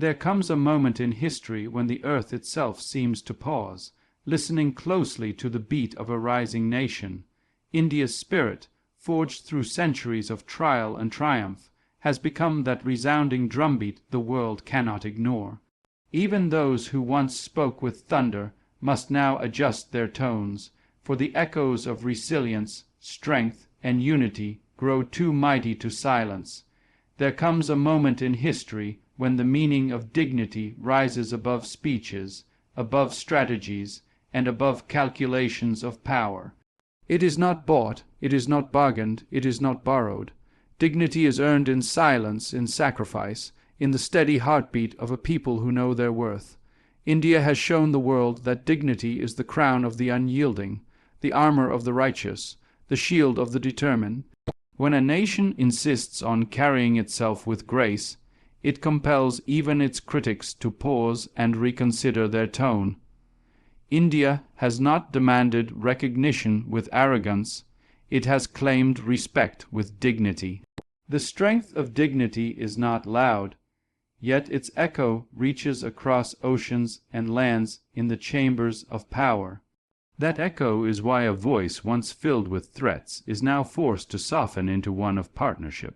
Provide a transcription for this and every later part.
There comes a moment in history when the earth itself seems to pause, listening closely to the beat of a rising nation. India's spirit, forged through centuries of trial and triumph, has become that resounding drumbeat the world cannot ignore. Even those who once spoke with thunder must now adjust their tones, for the echoes of resilience, strength, and unity grow too mighty to silence. There comes a moment in history when the meaning of dignity rises above speeches, above strategies, and above calculations of power. It is not bought, it is not bargained, it is not borrowed. Dignity is earned in silence, in sacrifice, in the steady heartbeat of a people who know their worth. India has shown the world that dignity is the crown of the unyielding, the armor of the righteous, the shield of the determined. When a nation insists on carrying itself with grace, it compels even its critics to pause and reconsider their tone. India has not demanded recognition with arrogance, it has claimed respect with dignity. The strength of dignity is not loud, yet its echo reaches across oceans and lands in the chambers of power. That echo is why a voice once filled with threats is now forced to soften into one of partnership,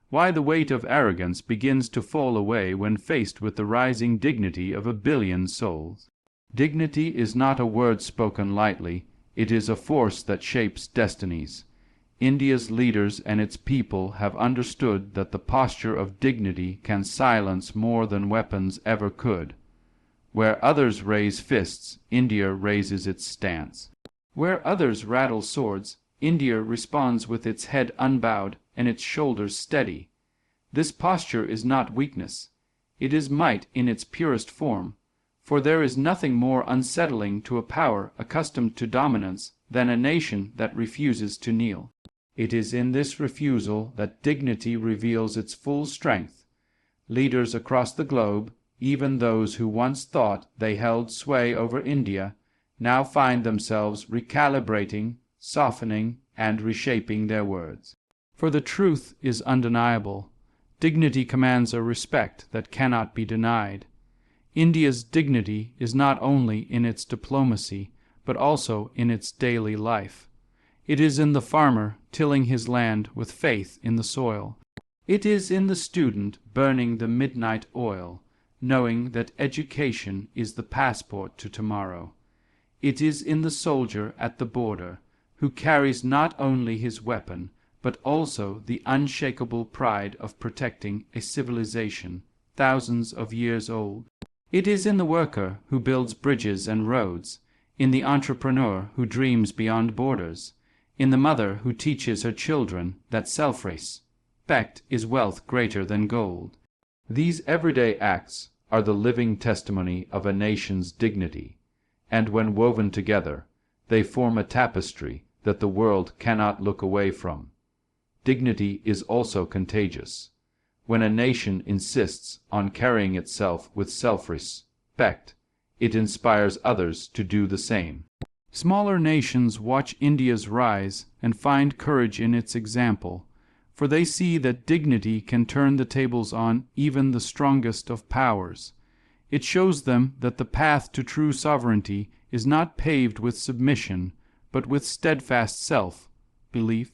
why the weight of arrogance begins to fall away when faced with the rising dignity of a billion souls. Dignity is not a word spoken lightly, it is a force that shapes destinies. India's leaders and its people have understood that the posture of dignity can silence more than weapons ever could. Where others raise fists, India raises its stance. Where others rattle swords, India responds with its head unbowed and its shoulders steady. This posture is not weakness, it is might in its purest form, for there is nothing more unsettling to a power accustomed to dominance than a nation that refuses to kneel. It is in this refusal that dignity reveals its full strength. Leaders across the globe, even those who once thought they held sway over India, now find themselves recalibrating, softening, and reshaping their words. For the truth is undeniable. Dignity commands a respect that cannot be denied. India's dignity is not only in its diplomacy, but also in its daily life. It is in the farmer tilling his land with faith in the soil. It is in the student burning the midnight oil, knowing that education is the passport to tomorrow. It is in the soldier at the border, who carries not only his weapon, but also the unshakable pride of protecting a civilization thousands of years old. It is in the worker who builds bridges and roads, in the entrepreneur who dreams beyond borders, in the mother who teaches her children that self-respect is wealth greater than gold. These everyday acts are the living testimony of a nation's dignity, and when woven together, they form a tapestry that the world cannot look away from. Dignity is also contagious. When a nation insists on carrying itself with self-respect, it inspires others to do the same. Smaller nations watch India's rise and find courage in its example, for they see that dignity can turn the tables on even the strongest of powers. It shows them that the path to true sovereignty is not paved with submission, but with steadfast self-belief.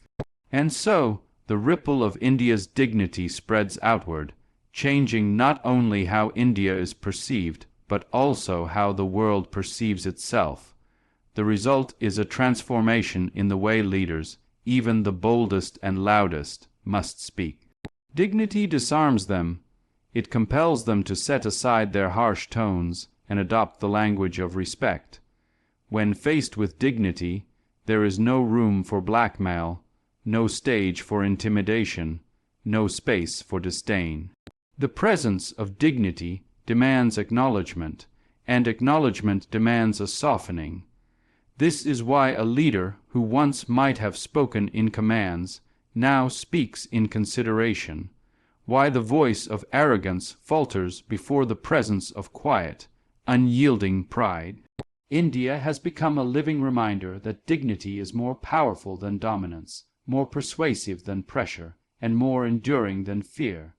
And so, the ripple of India's dignity spreads outward, changing not only how India is perceived, but also how the world perceives itself. The result is a transformation in the way leaders, even the boldest and loudest, must speak. Dignity disarms them. It compels them to set aside their harsh tones and adopt the language of respect. When faced with dignity, there is no room for blackmail, no stage for intimidation, no space for disdain. The presence of dignity demands acknowledgement, and acknowledgement demands a softening. This is why a leader who once might have spoken in commands now speaks in consideration, why the voice of arrogance falters before the presence of quiet, unyielding pride. India has become a living reminder that dignity is more powerful than dominance, more persuasive than pressure, and more enduring than fear.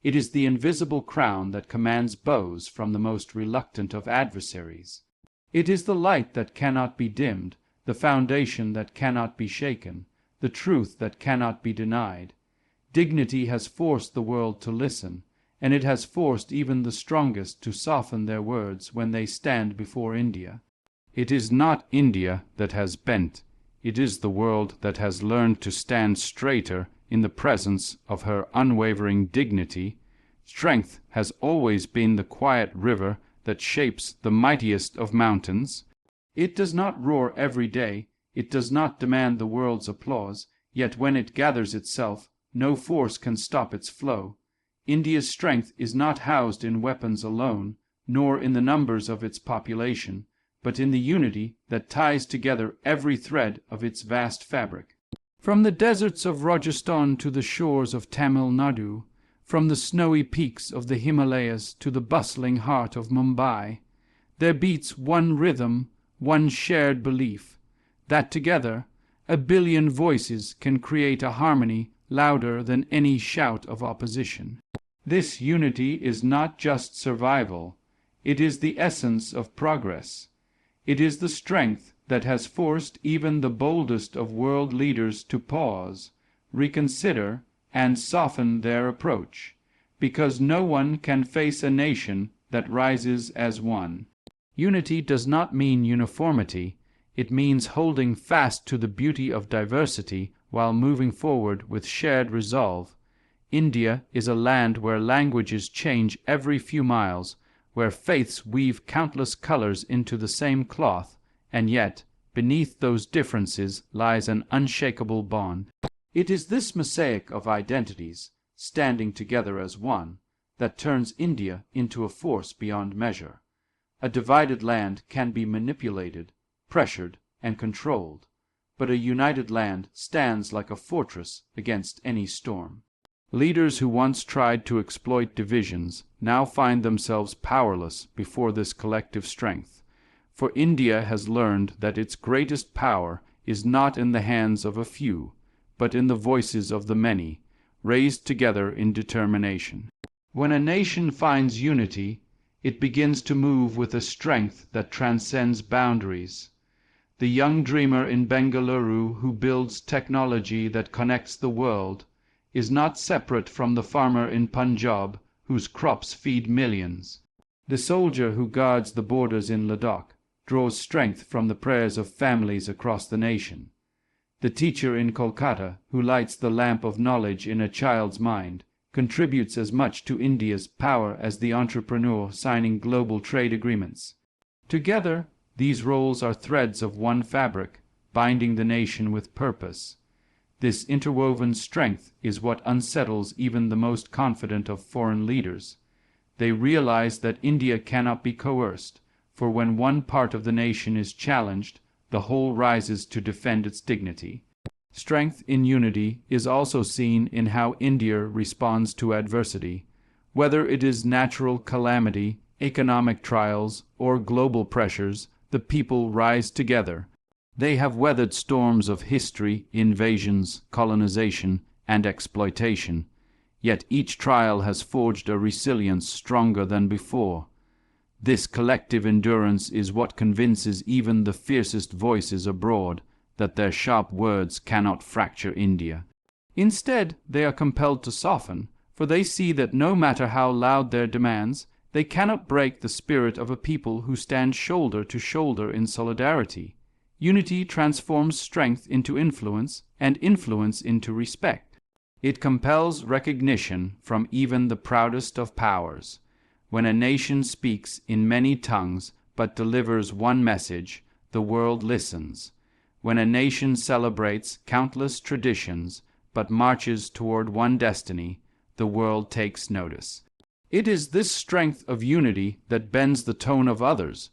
It is the invisible crown that commands bows from the most reluctant of adversaries. It is the light that cannot be dimmed, the foundation that cannot be shaken, the truth that cannot be denied. Dignity has forced the world to listen, and it has forced even the strongest to soften their words when they stand before India. It is not India that has bent, it is the world that has learned to stand straighter in the presence of her unwavering dignity. Strength has always been the quiet river that shapes the mightiest of mountains. It does not roar every day, it does not demand the world's applause, yet when it gathers itself, no force can stop its flow. India's strength is not housed in weapons alone, nor in the numbers of its population, but in the unity that ties together every thread of its vast fabric. From the deserts of Rajasthan to the shores of Tamil Nadu, from the snowy peaks of the Himalayas to the bustling heart of Mumbai, there beats one rhythm, one shared belief, that together a billion voices can create a harmony louder than any shout of opposition. This unity is not just survival, it is the essence of progress. It is the strength that has forced even the boldest of world leaders to pause, reconsider, and soften their approach, because no one can face a nation that rises as one. Unity does not mean uniformity, it means holding fast to the beauty of diversity while moving forward with shared resolve. India is a land where languages change every few miles, where faiths weave countless colors into the same cloth, and yet, beneath those differences lies an unshakable bond. It is this mosaic of identities, standing together as one, that turns India into a force beyond measure. A divided land can be manipulated, pressured, and controlled, but a united land stands like a fortress against any storm. Leaders who once tried to exploit divisions now find themselves powerless before this collective strength, for India has learned that its greatest power is not in the hands of a few, but in the voices of the many, raised together in determination. When a nation finds unity, it begins to move with a strength that transcends boundaries. The young dreamer in Bengaluru who builds technology that connects the world is not separate from the farmer in Punjab whose crops feed millions. The soldier who guards the borders in Ladakh draws strength from the prayers of families across the nation. The teacher in Kolkata who lights the lamp of knowledge in a child's mind contributes as much to India's power as the entrepreneur signing global trade agreements. Together, these roles are threads of one fabric, binding the nation with purpose. This interwoven strength is what unsettles even the most confident of foreign leaders. They realize that India cannot be coerced, for when one part of the nation is challenged, the whole rises to defend its dignity. Strength in unity is also seen in how India responds to adversity. Whether it is natural calamity, economic trials, or global pressures, the people rise together. They have weathered storms of history, invasions, colonization, and exploitation, yet each trial has forged a resilience stronger than before. This collective endurance is what convinces even the fiercest voices abroad that their sharp words cannot fracture India. Instead, they are compelled to soften, for they see that no matter how loud their demands, they cannot break the spirit of a people who stand shoulder to shoulder in solidarity. Unity transforms strength into influence, and influence into respect. It compels recognition from even the proudest of powers. When a nation speaks in many tongues but delivers one message, the world listens. When a nation celebrates countless traditions but marches toward one destiny, the world takes notice. It is this strength of unity that bends the tone of others,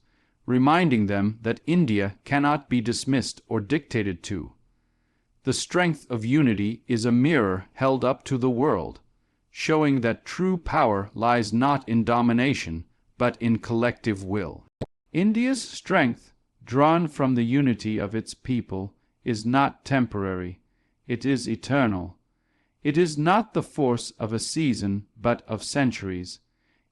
reminding them that India cannot be dismissed or dictated to. The strength of unity is a mirror held up to the world, showing that true power lies not in domination, but in collective will. India's strength, drawn from the unity of its people, is not temporary, it is eternal. It is not the force of a season, but of centuries.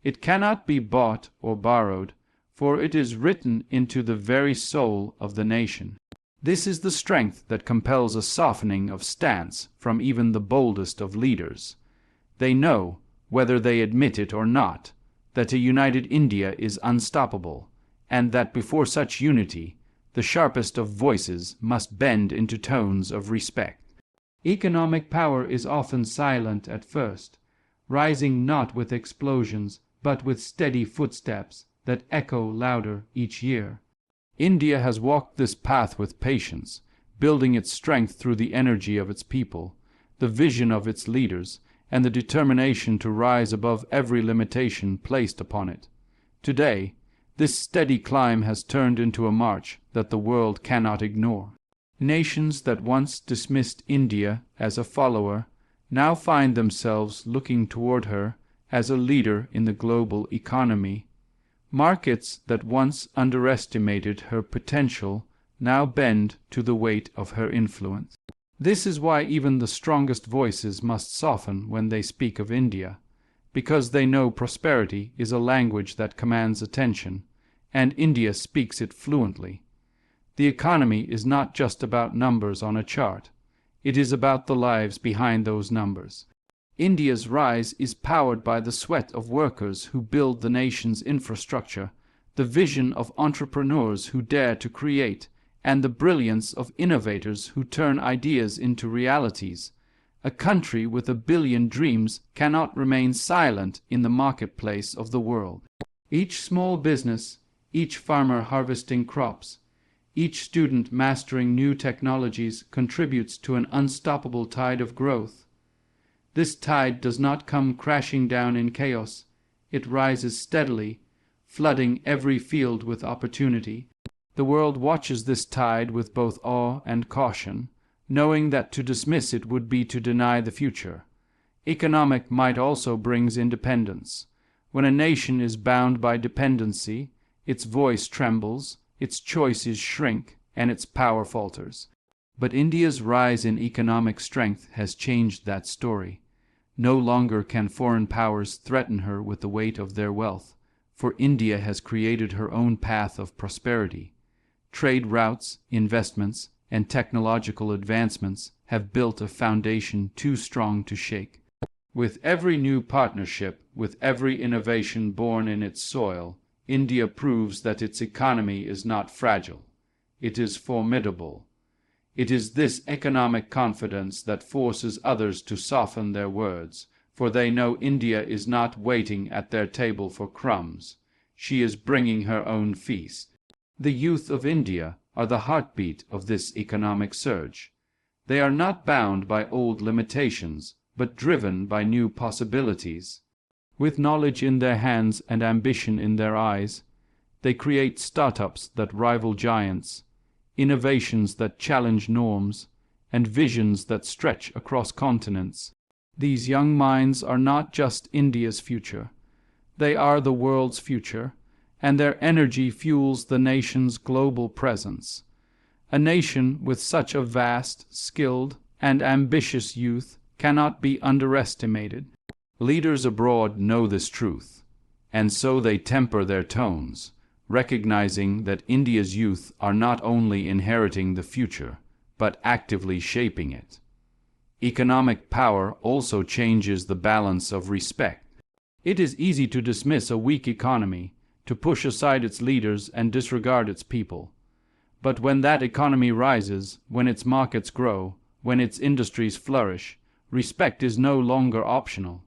It cannot be bought or borrowed, for it is written into the very soul of the nation. This is the strength that compels a softening of stance from even the boldest of leaders. They know, whether they admit it or not, that a united India is unstoppable, and that before such unity, the sharpest of voices must bend into tones of respect. Economic power is often silent at first, rising not with explosions, but with steady footsteps that echo louder each year. India has walked this path with patience, building its strength through the energy of its people, the vision of its leaders, and the determination to rise above every limitation placed upon it. Today, this steady climb has turned into a march that the world cannot ignore. Nations that once dismissed India as a follower now find themselves looking toward her as a leader in the global economy. Markets that once underestimated her potential now bend to the weight of her influence. This is why even the strongest voices must soften when they speak of India, because they know prosperity is a language that commands attention, and India speaks it fluently. The economy is not just about numbers on a chart. It is about the lives behind those numbers. India's rise is powered by the sweat of workers who build the nation's infrastructure, the vision of entrepreneurs who dare to create, and the brilliance of innovators who turn ideas into realities. A country with 1 billion dreams cannot remain silent in the marketplace of the world. Each small business, each farmer harvesting crops, each student mastering new technologies contributes to an unstoppable tide of growth. This tide does not come crashing down in chaos. It rises steadily, flooding every field with opportunity. The world watches this tide with both awe and caution, knowing that to dismiss it would be to deny the future. Economic might also brings independence. When a nation is bound by dependency, its voice trembles, its choices shrink, and its power falters. But India's rise in economic strength has changed that story. No longer can foreign powers threaten her with the weight of their wealth, for India has created her own path of prosperity. Trade routes, investments, and technological advancements have built a foundation too strong to shake. With every new partnership, with every innovation born in its soil, India proves that its economy is not fragile. It is formidable. It is this economic confidence that forces others to soften their words, for they know India is not waiting at their table for crumbs. She is bringing her own feast. The youth of India are the heartbeat of this economic surge. They are not bound by old limitations, but driven by new possibilities. With knowledge in their hands and ambition in their eyes, they create startups that rival giants, innovations that challenge norms, and visions that stretch across continents. These young minds are not just India's future. They are the world's future, and their energy fuels the nation's global presence. A nation with such a vast, skilled, and ambitious youth cannot be underestimated. Leaders abroad know this truth, and so they temper their tones, recognizing that India's youth are not only inheriting the future, but actively shaping it. Economic power also changes the balance of respect. It is easy to dismiss a weak economy, to push aside its leaders and disregard its people. But when that economy rises, when its markets grow, when its industries flourish, respect is no longer optional.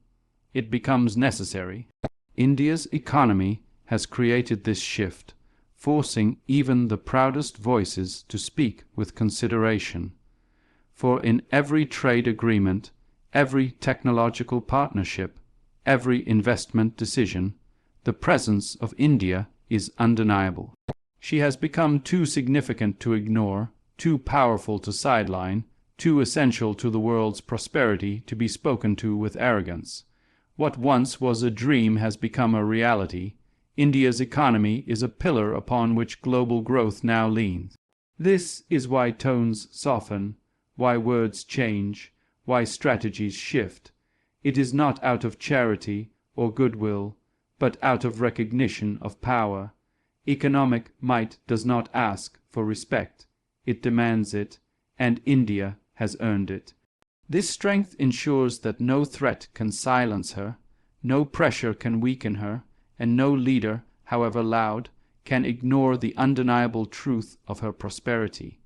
It becomes necessary. India's economy has created this shift, forcing even the proudest voices to speak with consideration. For in every trade agreement, every technological partnership, every investment decision, the presence of India is undeniable. She has become too significant to ignore, too powerful to sideline, too essential to the world's prosperity to be spoken to with arrogance. What once was a dream has become a reality. India's economy is a pillar upon which global growth now leans. This is why tones soften, why words change, why strategies shift. It is not out of charity or goodwill, but out of recognition of power. Economic might does not ask for respect, it demands it, and India has earned it. This strength ensures that no threat can silence her, no pressure can weaken her, and no leader, however loud, can ignore the undeniable truth of her prosperity.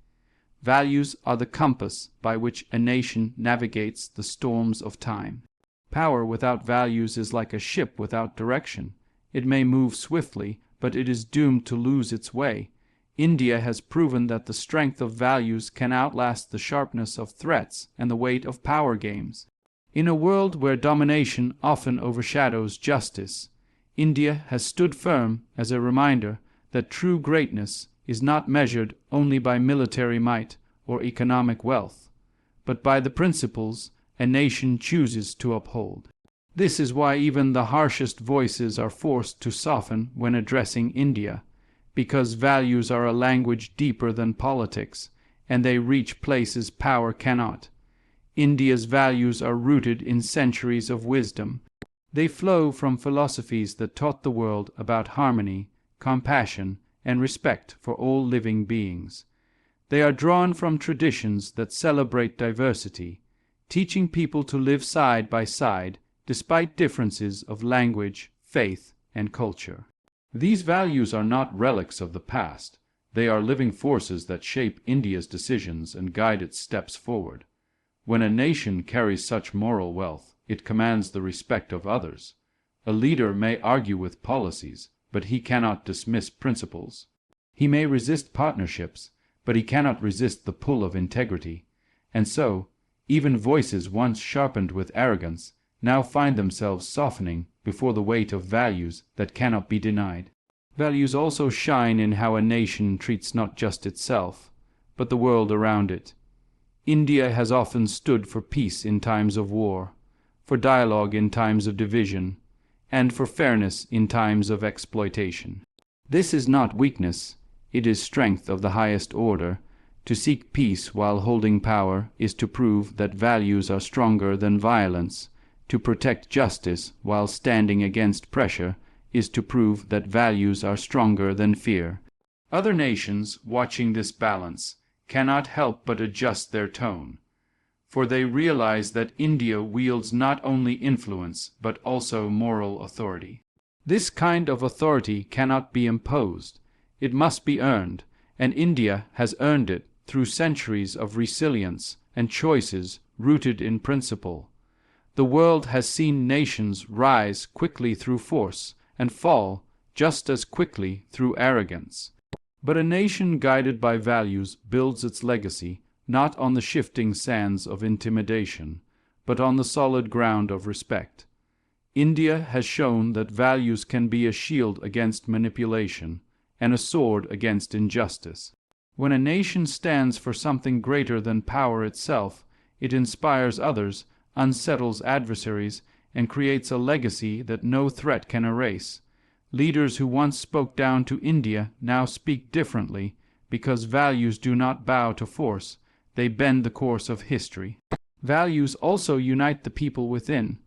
Values are the compass by which a nation navigates the storms of time. Power without values is like a ship without direction. It may move swiftly, but it is doomed to lose its way. India has proven that the strength of values can outlast the sharpness of threats and the weight of power games. In a world where domination often overshadows justice, India has stood firm as a reminder that true greatness is not measured only by military might or economic wealth, but by the principles a nation chooses to uphold. This is why even the harshest voices are forced to soften when addressing India, because values are a language deeper than politics, and they reach places power cannot. India's values are rooted in centuries of wisdom. They flow from philosophies that taught the world about harmony, compassion, and respect for all living beings. They are drawn from traditions that celebrate diversity, teaching people to live side by side despite differences of language, faith, and culture. These values are not relics of the past. They are living forces that shape India's decisions and guide its steps forward. When a nation carries such moral wealth, it commands the respect of others. A leader may argue with policies, but he cannot dismiss principles. He may resist partnerships, but he cannot resist the pull of integrity. And so, even voices once sharpened with arrogance now find themselves softening before the weight of values that cannot be denied. Values also shine in how a nation treats not just itself, but the world around it. India has often stood for peace in times of war, for dialogue in times of division, and for fairness in times of exploitation. This is not weakness, it is strength of the highest order. To seek peace while holding power is to prove that values are stronger than violence. To protect justice while standing against pressure is to prove that values are stronger than fear. Other nations, watching this balance, cannot help but adjust their tone, for they realize that India wields not only influence but also moral authority. This kind of authority cannot be imposed. It must be earned, and India has earned it through centuries of resilience and choices rooted in principle. The world has seen nations rise quickly through force and fall just as quickly through arrogance. But a nation guided by values builds its legacy not on the shifting sands of intimidation, but on the solid ground of respect. India has shown that values can be a shield against manipulation and a sword against injustice. When a nation stands for something greater than power itself, it inspires others, unsettles adversaries, and creates a legacy that no threat can erase. Leaders who once spoke down to India now speak differently because values do not bow to force, they bend the course of history. Values also unite the people within.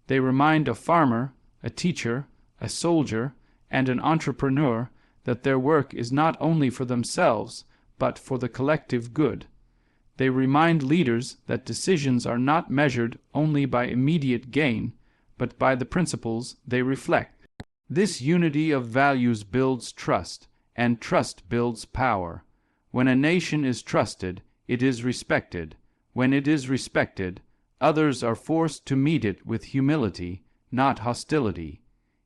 They remind a farmer, a teacher, a soldier, and an entrepreneur that their work is not only for themselves, but for the collective good. They remind leaders that decisions are not measured only by immediate gain, but by the principles they reflect. This unity of values builds trust, and trust builds power. When a nation is trusted, it is respected. When it is respected, others are forced to meet it with humility, not hostility.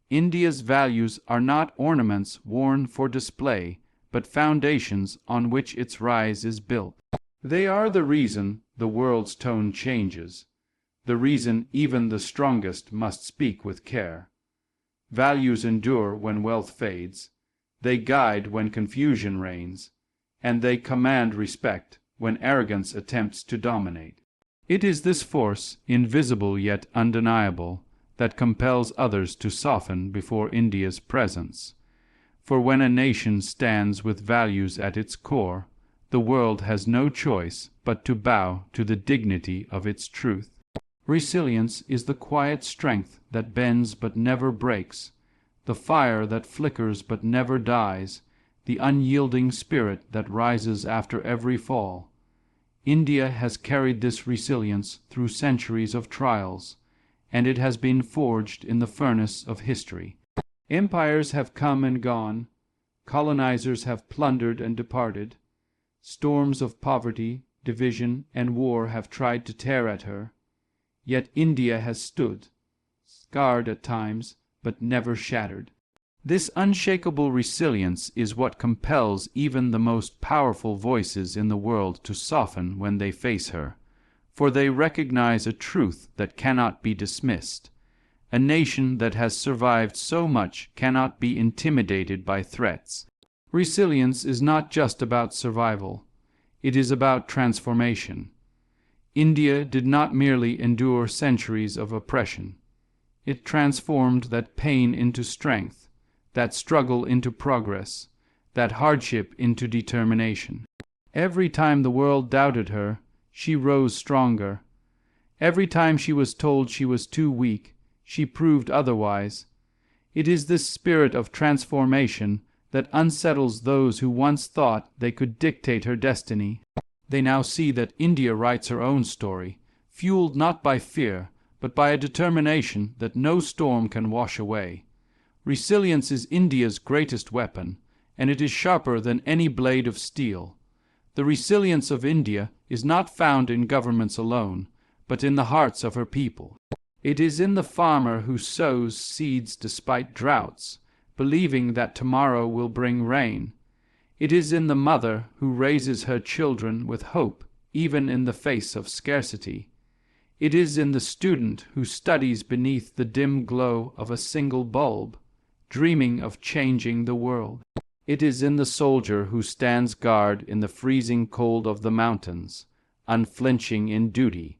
India's values are not ornaments worn for display, but foundations on which its rise is built. They are the reason the world's tone changes, the reason even the strongest must speak with care. Values endure when wealth fades, they guide when confusion reigns, and they command respect when arrogance attempts to dominate. It is this force, invisible yet undeniable, that compels others to soften before India's presence. For when a nation stands with values at its core, the world has no choice but to bow to the dignity of its truth. Resilience is the quiet strength that bends but never breaks, the fire that flickers but never dies, the unyielding spirit that rises after every fall. India has carried this resilience through centuries of trials, and it has been forged in the furnace of history. Empires have come and gone, colonizers have plundered and departed, storms of poverty, division, and war have tried to tear at her, yet India has stood, scarred at times, but never shattered. This unshakable resilience is what compels even the most powerful voices in the world to soften when they face her, for they recognize a truth that cannot be dismissed. A nation that has survived so much cannot be intimidated by threats. Resilience is not just about survival. It is about transformation. India did not merely endure centuries of oppression. It transformed that pain into strength, that struggle into progress, that hardship into determination. Every time the world doubted her, she rose stronger. Every time she was told she was too weak, she proved otherwise. It is this spirit of transformation that unsettles those who once thought they could dictate her destiny. They now see that India writes her own story, fueled not by fear, but by a determination that no storm can wash away. Resilience is India's greatest weapon, and it is sharper than any blade of steel. The resilience of India is not found in governments alone, but in the hearts of her people. It is in the farmer who sows seeds despite droughts, believing that tomorrow will bring rain. It is in the mother who raises her children with hope, even in the face of scarcity. It is in the student who studies beneath the dim glow of a single bulb, dreaming of changing the world. It is in the soldier who stands guard in the freezing cold of the mountains, unflinching in duty.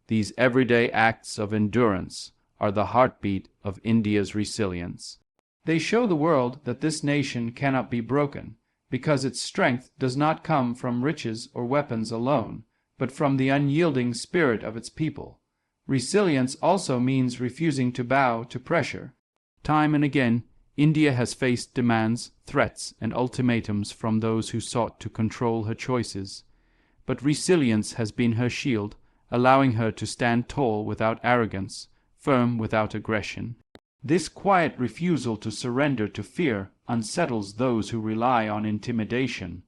These everyday acts of endurance are the heartbeat of India's resilience. They show the world that this nation cannot be broken, because its strength does not come from riches or weapons alone, but from the unyielding spirit of its people. Resilience also means refusing to bow to pressure. Time and again, India has faced demands, threats, and ultimatums from those who sought to control her choices. But resilience has been her shield, allowing her to stand tall without arrogance, firm without aggression. This quiet refusal to surrender to fear unsettles those who rely on intimidation.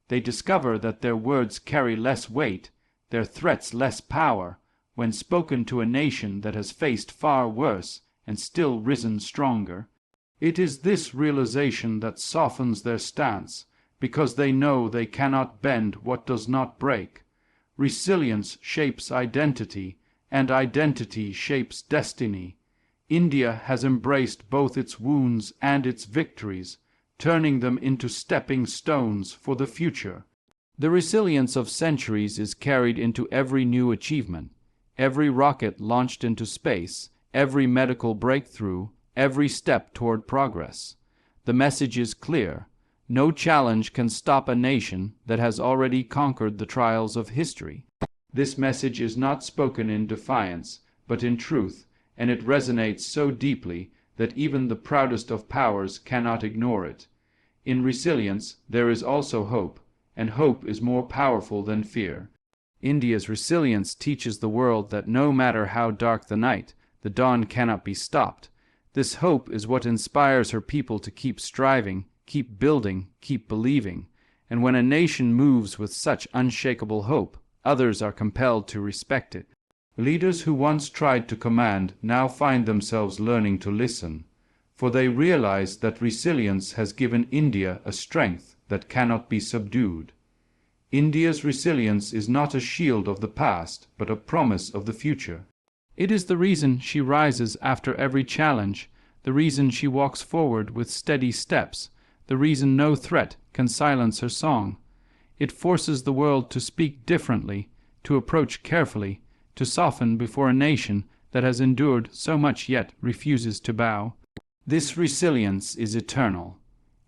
They discover that their words carry less weight, their threats less power, when spoken to a nation that has faced far worse and still risen stronger. It is this realization that softens their stance, because they know they cannot bend what does not break. Resilience shapes identity, and identity shapes destiny. India has embraced both its wounds and its victories, turning them into stepping stones for the future. The resilience of centuries is carried into every new achievement, every rocket launched into space, every medical breakthrough, every step toward progress. The message is clear. No challenge can stop a nation that has already conquered the trials of history. This message is not spoken in defiance, but in truth, and it resonates so deeply that even the proudest of powers cannot ignore it. In resilience there is also hope, and hope is more powerful than fear. India's resilience teaches the world that no matter how dark the night, the dawn cannot be stopped. This hope is what inspires her people to keep striving, keep building, keep believing. And when a nation moves with such unshakable hope, others are compelled to respect it. Leaders who once tried to command now find themselves learning to listen, for they realize that resilience has given India a strength that cannot be subdued. India's resilience is not a shield of the past, but a promise of the future. It is the reason she rises after every challenge, the reason she walks forward with steady steps, the reason no threat can silence her song. It forces the world to speak differently, to approach carefully, to soften before a nation that has endured so much yet refuses to bow. This resilience is eternal,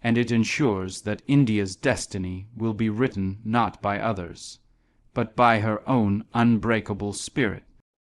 and it ensures that India's destiny will be written not by others, but by her own unbreakable spirit.